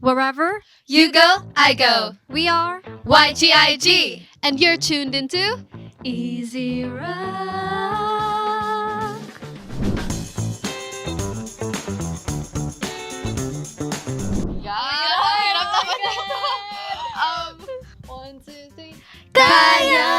Wherever You go, I go. we are, YGIG. and you're tuned into Easy Rock. Hirap naman ito. 1, 2, 3. Kaya!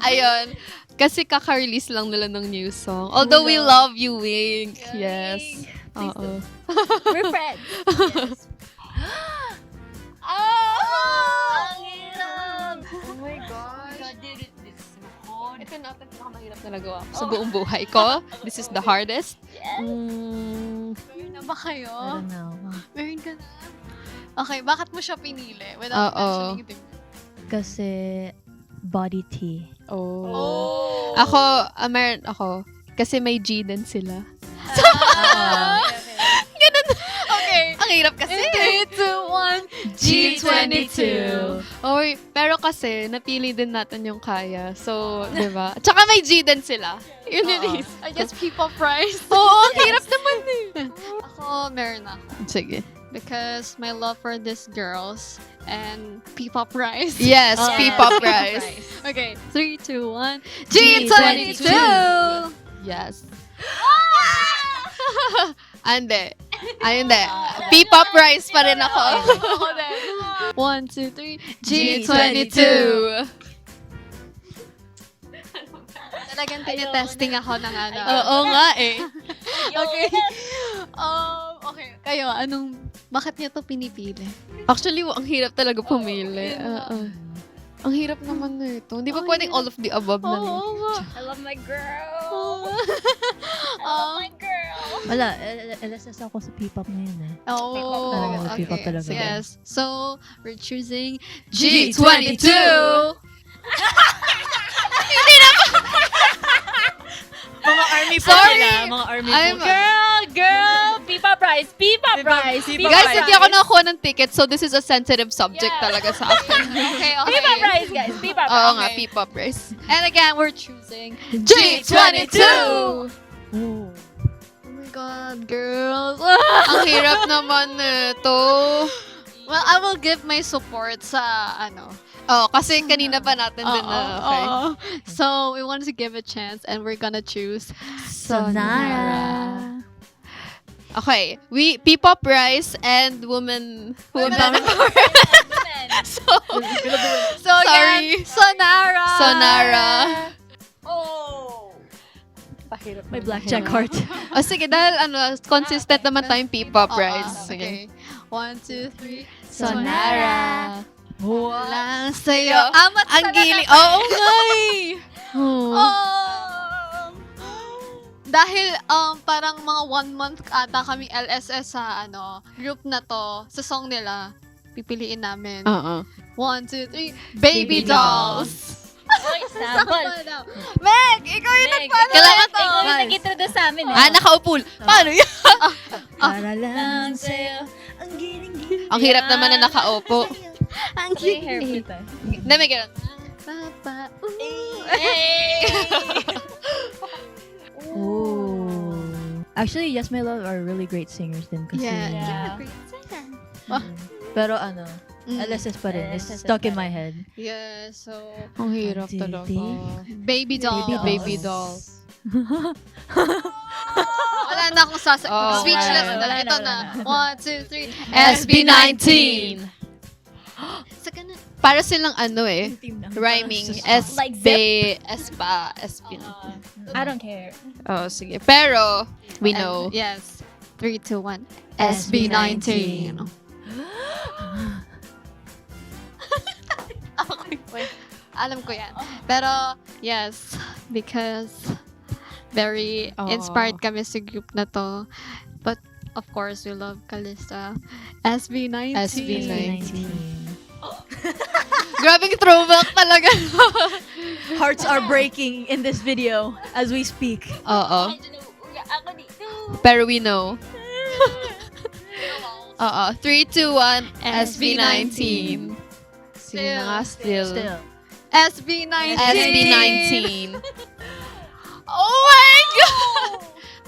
Ayun. Kasi kaka-release lang nila ng new song. Although we love you, Wink. Yes. Oo. We're friends. Ang hirap! Oh my gosh. Ito na ang pinakamahirap na nagawa ko sa buong buhay ko. This is the hardest. Meron na ba kayo? I don't know. Meron ka na? Okay, bakit mo siya pinili? Without Oo. mentioning it. Kasi body tea. Oh. Ako, meron ako. Kasi may G din sila. Okay. Ang hirap kasi. 3, 2, 1. G22. Oy, pero kasi, napili din natin yung kaya. So, di ba? Tsaka may G din sila. Yun yun is. I guess people price. Oo, ang hirap naman eh. Ako, meron ako. Sige. Because my love for these girls and P-pop Rise. Yes, P-pop rice. Okay, 3, 2, 1. G22! Yes. Ande. Ay, hindi. P-pop rice pa rin ako. Ako din. 1, 2, 3. G22. Talagang tinitesting ako ng ano. Oo nga eh. Okay. Okay. Kayo, bakit niyo to pinipili? Actually, ang hirap talaga pumili. Ang hirap naman na ito. Hindi pa pwedeng all of the above na lang. I love my girl. Oh, Wala, LSS ako sa P-pop ngayon eh. oh, Talaga, okay. P-pop talaga. Yes. So, we're choosing G22! Mga army po Sorry. sila. Mga army I'm- po. Girl! P-pop rice! P-pop rice! Guys, hindi ako nakakuha ng ticket, so this is a sensitive subject talaga sa akin. Okay, okay. P-pop rice, guys! P-pop rice! Oo nga, P-pop rice. And again, we're choosing G22! Oh. Oh my God, girls. Ang hirap naman nito. Well, I will give my support sa Oh, kasi kanina pa natin din na. Okay. So, we want to give a chance and we're gonna choose Sonara. Okay, P-pop rice and woman power. So, So, Sorry. again, Sonara. Sonara. May blackjack heart. O sige, dahil consistent naman tayong P-pop Oo, rice. Sige. Okay. 1, 2, 3. Sonara. Walang sa'yo. Amat ang gili. Oo nga eh. Dahil parang mga 1 month ata kami LSS sa group na to, sa song nila, pipiliin namin. Oo. 1, 2, 3. Baby Dolls. Sample. Meg, ikaw yung nagpano. Kailangan Ikaw yung nag-introduce sa amin eh. nakaupo. Paano yun? Para lang sa'yo. Ang giling-giling. Ang hirap naman na nakaupo. Ang giling. Hindi, may ganun. Papa. Oh. Actually, Yes My Love are really great singers din kasi. Yeah. Pero LSS pa rin. It's stuck in my head. Yeah, so Ang hirap Ang talaga. titi. Baby Dolls. Baby dolls. Wala na akong Oh, speechless wala. na. Wala na, Ito wala na. na. 1, 2, 3. SB19. Sa ganun. Para silang rhyming. Like SB, SPA, SB. I don't care. Oh, sige. Pero, we know. Yes. 3, 2, 1. SB19. SB19. Alam ko yan. Pero, yes. Because, very Oo. inspired kami sa group na to. But, of course, we love Calista. SB19. SB19. Grabing throwback talaga. Hearts are breaking in this video as we speak. Oo. Pero we know. Oo. 3, 2, 1. SB19. Sige na nga, still. SB19. SB19. Oh my God!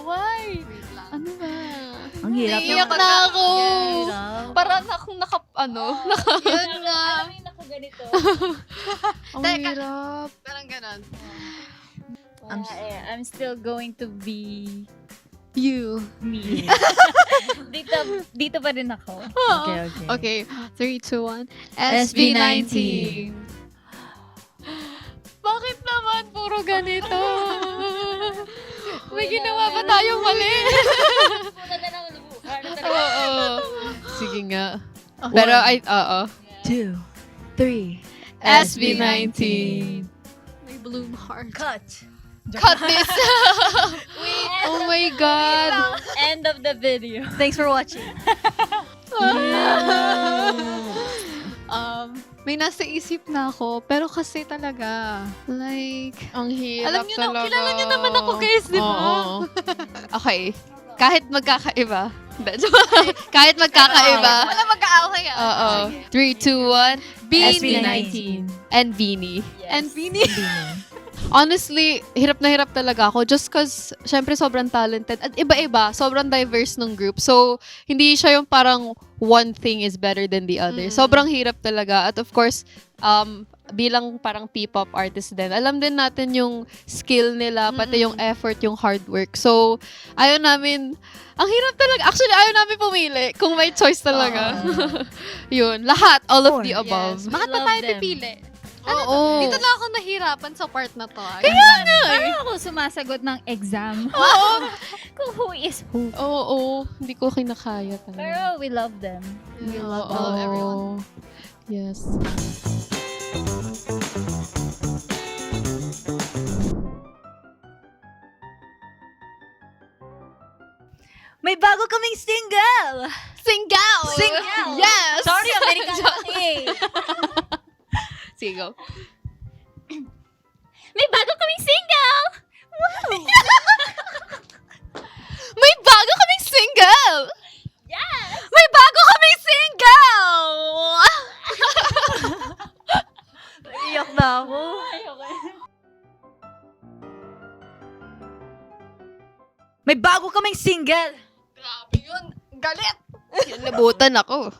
Why? Ano ba? Ang hirap Naiyak yung na ako. Yun nga. Alam mo ako ganito. Ang Teka. hirap. Parang ganon. I'm still going to be You. me. dito pa rin ako. Okay, 3, 2, 1. SB19. Bakit naman puro ganito? May ginawa ba tayong mali? Oo. Sige nga. Pero oo. 2, 3. SB19. May bloom heart. Cut. Cut this. Oh my God. End of the video. Thanks for watching. May nasa isip na ako, pero kasi talaga, like, Ang hirap alam niyo na, talaga. kilala niyo naman ako, guys, di ba? Oo. Okay. Kahit magkakaiba. Kahit magkakaiba. Wala mag-aaway ah. Oo. 3, 2, 1. SB19. And Beanie. And Vinny. Honestly, hirap na hirap talaga ako just cause, syempre sobrang talented. At iba-iba, sobrang diverse ng group. So, hindi siya yung parang one thing is better than the other. Sobrang hirap talaga. At of course, bilang parang P-pop artist din, alam din natin yung skill nila, pati yung effort, yung hard work. So, ayaw namin, ang hirap talaga. Actually, ayaw namin pumili kung may choice talaga. Yun, lahat, all of the above. Bakit pa tayo pipili? Oo. Dito na ako nahirapan sa part na to. Kaya nga eh. Parang ako sumasagot ng exam. Oo. Kung who is who. Oo, hindi ko kinakaya talaga. Pero we love them. We love everyone. Yes. May bago kaming single! Single! Single! Yes! Sorry, American kasi. Sige, go. May bago kaming single! May bago kaming single! Yes! May bago kaming single! Iyak na ako. May bago kaming single! Grabe yun. Galit. Nabutan ako.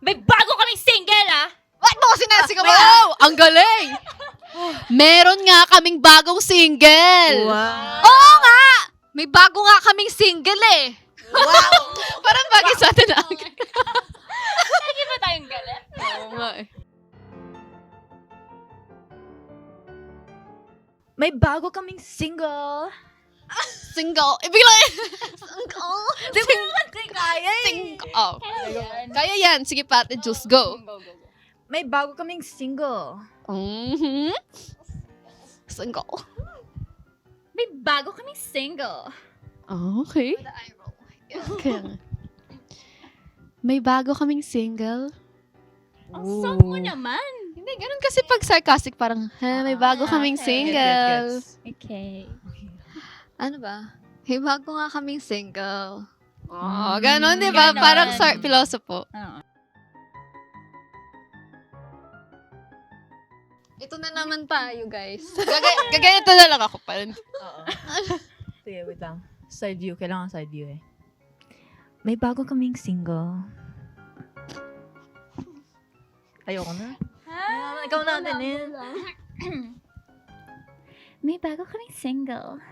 May bago kaming single, ah! Bakit mo ko sinasigaw? Wow! Ang galing! Meron nga kaming bagong single! Oo nga! May bago nga kaming single eh. Wow! Parang bagay sa atin na. Lagi ba tayong galit? Oo nga eh. May bago kaming single. Single. Ibig lang Single. Kaya Single. Oh. Kaya yan. Sige, Pate Juice. Go. May bago kaming single. Mm-hmm. Single. May bago kaming single. Okay. Okay. May bago kaming single. Ang soft mo naman. Hindi, ganun kasi pag sarcastic, parang, may bago kaming single. Okay. Ano ba? May bago nga kaming single. Oh, ganun, di ba? Ganon. Parang pilosopo. Ito na naman tayo, guys. Gaganito na lang ako pa rin. Oo. Sige, wait lang. Side view. Kailangan side view eh. May bago kaming single. Ayoko na. Ikaw natin eh. May bago kaming single.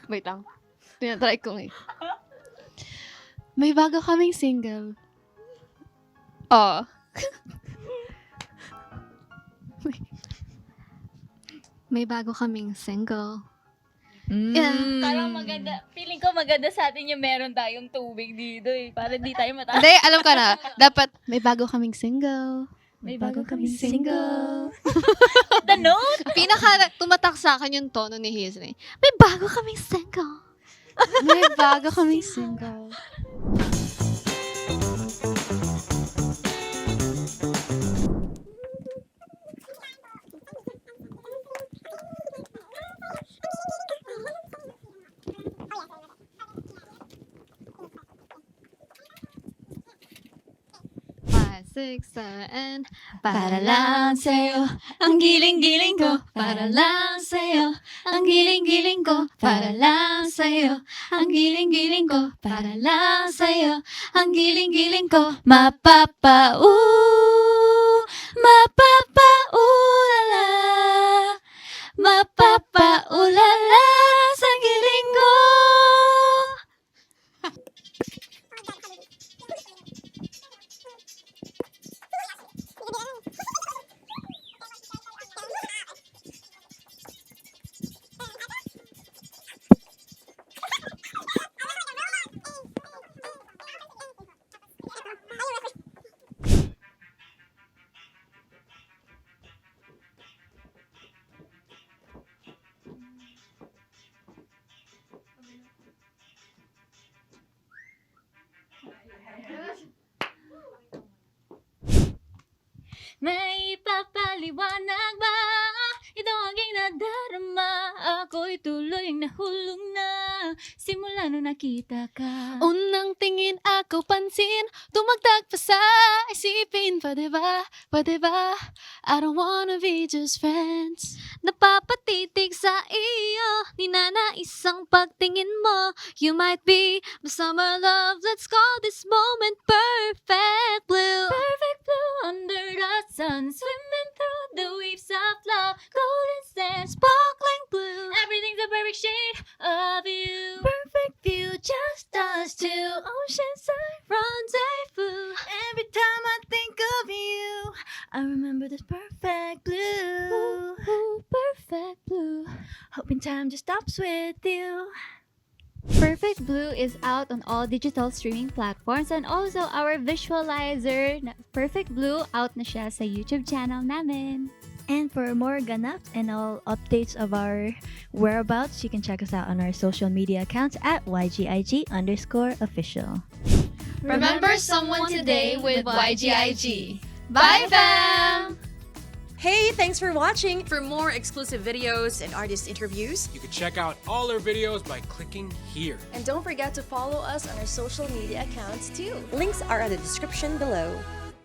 Wait lang. Tinatry ko eh. May bago kaming single. Oh. May bago kaming single. Parang maganda. Feeling ko maganda sa atin yung meron tayong tubig dito eh. Para di tayo mataas. Hindi, alam ka na. Dapat, may bago kaming single. May bago kaming single. The note? Pinaka tumatak sa akin yung tono ni Hazel. May bago kaming single. May bago kaming single. Five, six, seven, Para lang sa'yo, ang giling-giling ko. Para lang sa'yo, Ang giling-giling ko para lang sa'yo. Ang giling-giling ko para lang sa'yo. Ang giling-giling ko mapapa-ulala. Mapapa-ulala sa giling ko. May papaliwanag ba? Ito ang aking nadarama. Ako'y tuloy nahulog na simula nung nakita ka. Unang tingin ako pansin, tumagtag pa sa isipin. Pwede ba? Pwede ba? I don't wanna be just friends. Napapatitig sa iyo, ninanais ang pagtingin mo. You might be my summer love. Let's call this moment perfect blue. Perfect blue under the sun, swimming through the waves of love. Golden sand, sparkling blue. Everything's a perfect shade of you. Perfect view, just us two. Oceanside rendezvous. Every time I think of you, I remember this perfect blue. Ooh, perfect blue. Hoping time just stops with you. Perfect Blue is out on all digital streaming platforms and also our visualizer na Perfect Blue out na siya sa YouTube channel namin. And for more ganaps and all updates of our whereabouts, you can check us out on our social media accounts at YGIG_official. Remember someone today with YGIG. Bye, fam! Hey, thanks for watching. For more exclusive videos and artist interviews, You can check out all our videos by clicking here. And don't forget to follow us on our social media accounts too. links are in the description below.